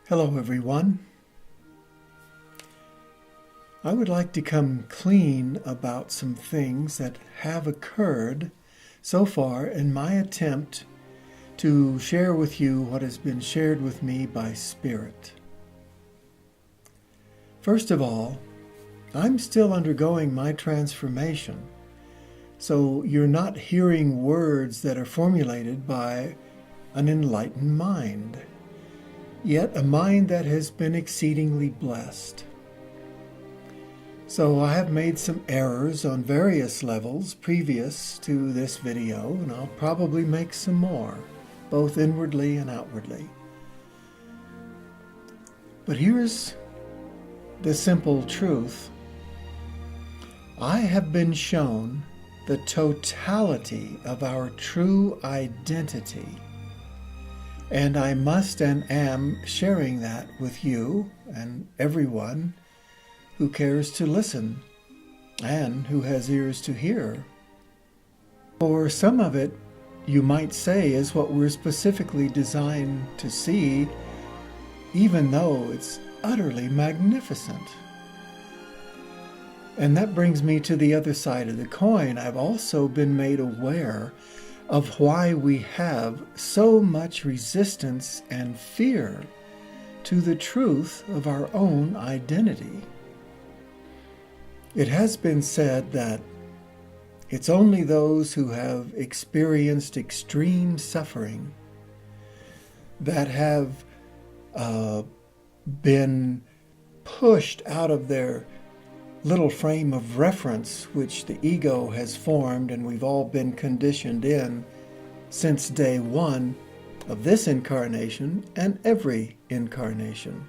Hello, everyone. I would like to come clean about some things that have occurred so far in my attempt to share with you what has been shared with me by Spirit. First of all, I'm still undergoing my transformation, so you're not hearing words that are formulated by an enlightened mind, yet a mind that has been exceedingly blessed. So I have made some errors on various levels previous to this video, and I'll probably make some more, both inwardly and outwardly. But here's the simple truth. I have been shown the totality of our true identity, and I must and am sharing that with you and everyone who cares to listen and who has ears to hear. For some of it, you might say, is what we're specifically designed to see, even though it's utterly magnificent. And that brings me to the other side of the coin. I've also been made aware of why we have so much resistance and fear to the truth of our own identity. It has been said that it's only those who have experienced extreme suffering that have been pushed out of their little frame of reference which the ego has formed and we've all been conditioned in since day one of this incarnation and every incarnation.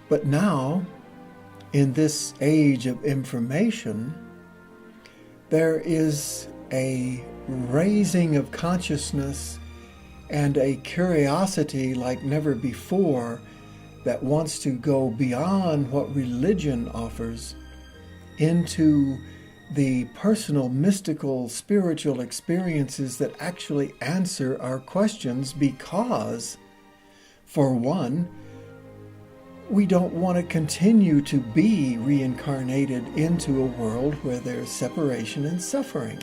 But now, in this age of information, there is a raising of consciousness and a curiosity like never before that wants to go beyond what religion offers into the personal, mystical, spiritual experiences that actually answer our questions because, for one, we don't want to continue to be reincarnated into a world where there's separation and suffering.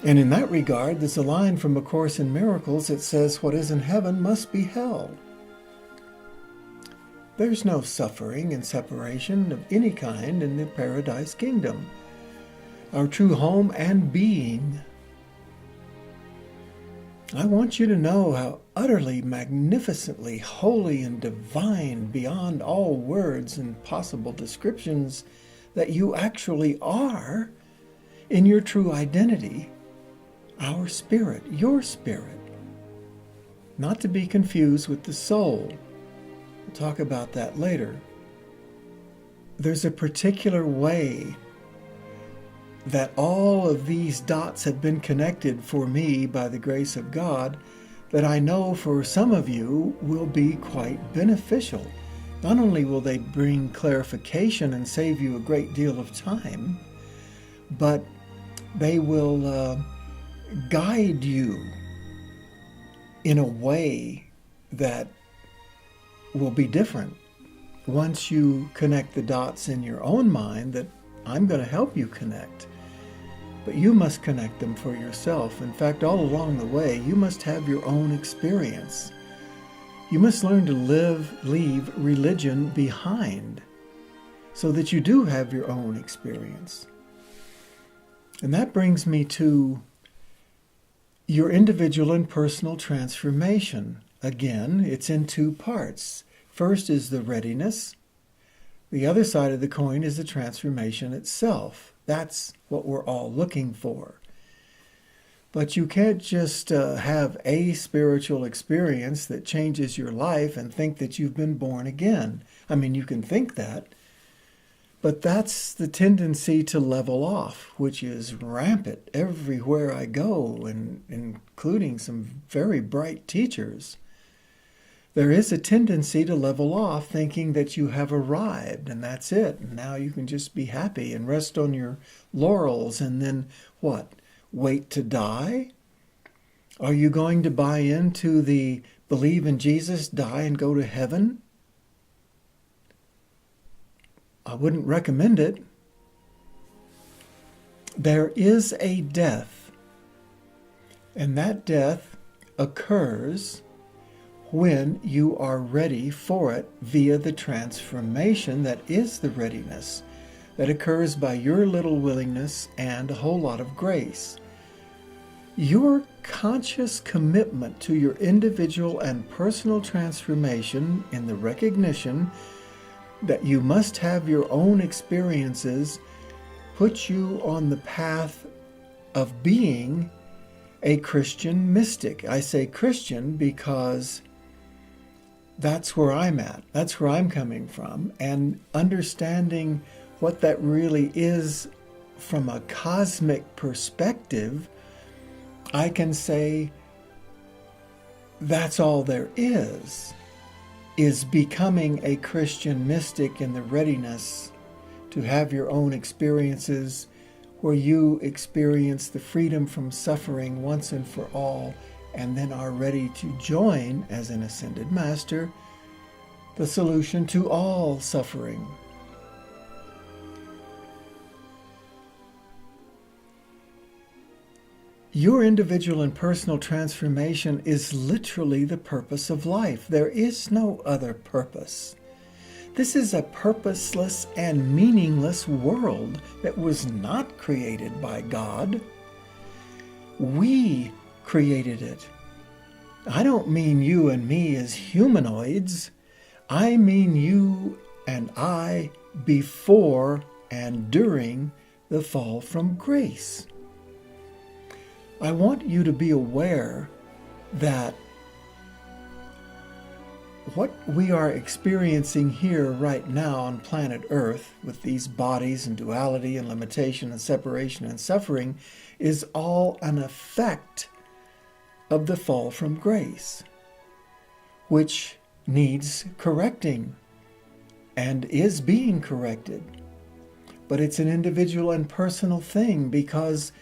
And in that regard, there's a line from A Course in Miracles that says, what is in heaven must be hell. There's no suffering and separation of any kind in the Paradise Kingdom, our true home and being. I want you to know how utterly, magnificently holy and divine beyond all words and possible descriptions that you actually are in your true identity. Our spirit, your spirit, not to be confused with the soul. We'll talk about that later. There's a particular way that all of these dots have been connected for me by the grace of God that I know for some of you will be quite beneficial. Not only will they bring clarification and save you a great deal of time, but they will guide you in a way that will be different once you connect the dots in your own mind that I'm going to help you connect. But you must connect them for yourself. In fact, all along the way, you must have your own experience. You must learn to leave religion behind so that you do have your own experience. And that brings me to your individual and personal transformation. Again, it's in two parts. First is the readiness. The other side of the coin is the transformation itself. That's what we're all looking for. But you can't just have a spiritual experience that changes your life and think that you've been born again. I mean, you can think that, but that's the tendency to level off, which is rampant everywhere I go, and including some very bright teachers. There is a tendency to level off thinking that you have arrived and that's it. And now you can just be happy and rest on your laurels and then what? Wait to die? Are you going to buy into the believe in Jesus, die, and go to heaven? I wouldn't recommend it. There is a death, and that death occurs when you are ready for it via the transformation that is the readiness that occurs by your little willingness and a whole lot of grace. Your conscious commitment to your individual and personal transformation in the recognition that you must have your own experiences puts you on the path of being a Christian mystic. I say Christian because that's where I'm at. That's where I'm coming from. And understanding what that really is from a cosmic perspective, I can say that's all there is becoming a Christian mystic in the readiness to have your own experiences where you experience the freedom from suffering once and for all, and then are ready to join, as an ascended master, the solution to all suffering. Your individual and personal transformation is literally the purpose of life. There is no other purpose. This is a purposeless and meaningless world that was not created by God. We created it. I don't mean you and me as humanoids. I mean you and I before and during the fall from grace. I want you to be aware that what we are experiencing here right now on planet Earth with these bodies and duality and limitation and separation and suffering is all an effect of the fall from grace, which needs correcting and is being corrected. But it's an individual and personal thing because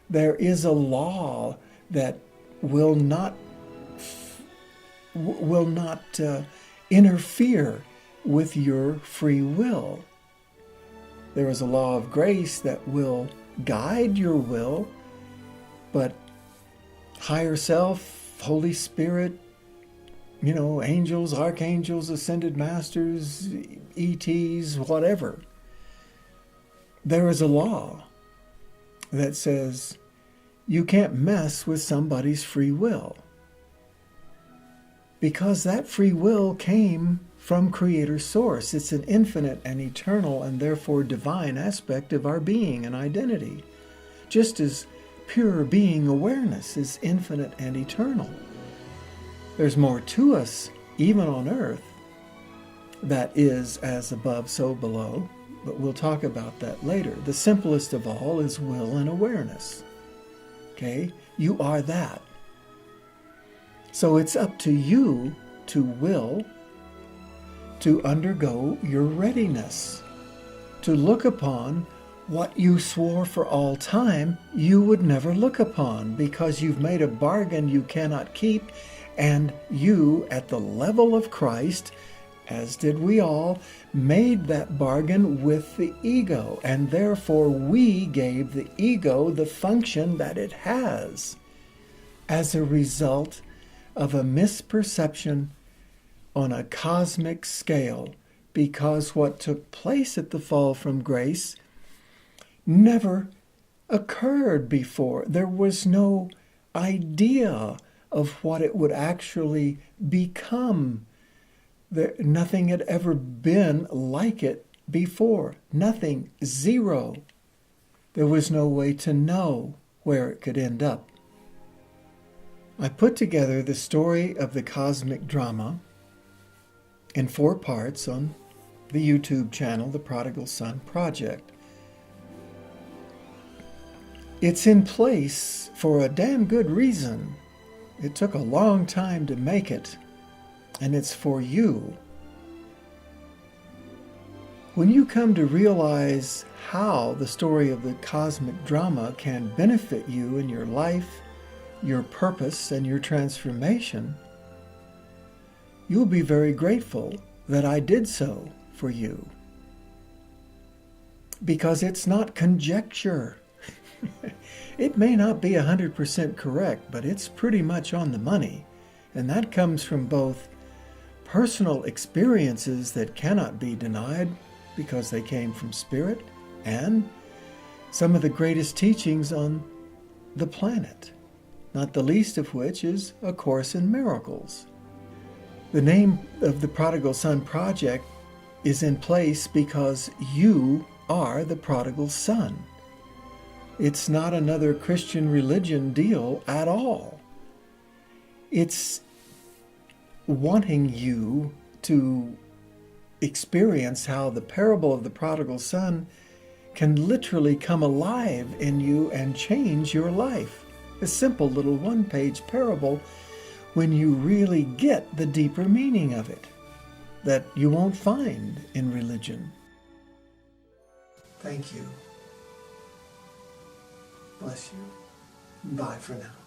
there is a law that will not interfere with your free will. There is a law of grace that will guide your will, but higher self, Holy Spirit, angels, archangels, ascended masters, ETs, whatever. There is a law that says you can't mess with somebody's free will, because that free will came from Creator Source. It's an infinite and eternal and therefore divine aspect of our being and identity, just as pure being awareness is infinite and eternal. There's more to us, even on earth, that is as above, so below, but we'll talk about that later. The simplest of all is will and awareness. Okay? You are that. So it's up to you to will, to undergo your readiness, to look upon what you swore for all time you would never look upon, because you've made a bargain you cannot keep, and you, at the level of Christ, as did we all, made that bargain with the ego, and therefore we gave the ego the function that it has as a result of a misperception on a cosmic scale, because what took place at the fall from grace never occurred before. There was no idea of what it would actually become. Nothing had ever been like it before. Nothing. Zero. There was no way to know where it could end up. I put together the story of the cosmic drama in 4 parts on the YouTube channel, The Prodigal Son Project. It's in place for a damn good reason. It took a long time to make it, and it's for you. When you come to realize how the story of the cosmic drama can benefit you in your life, your purpose and your transformation, you'll be very grateful that I did so for you. Because it's not conjecture. It may not be 100% correct, but it's pretty much on the money. And that comes from both personal experiences that cannot be denied because they came from Spirit, and some of the greatest teachings on the planet, not the least of which is A Course in Miracles. The name of the Prodigal Son Project is in place because you are the prodigal son. It's not another Christian religion deal at all. It's wanting you to experience how the parable of the prodigal son can literally come alive in you and change your life. A simple little one-page parable when you really get the deeper meaning of it that you won't find in religion. Thank you. Bless you. Bye for now.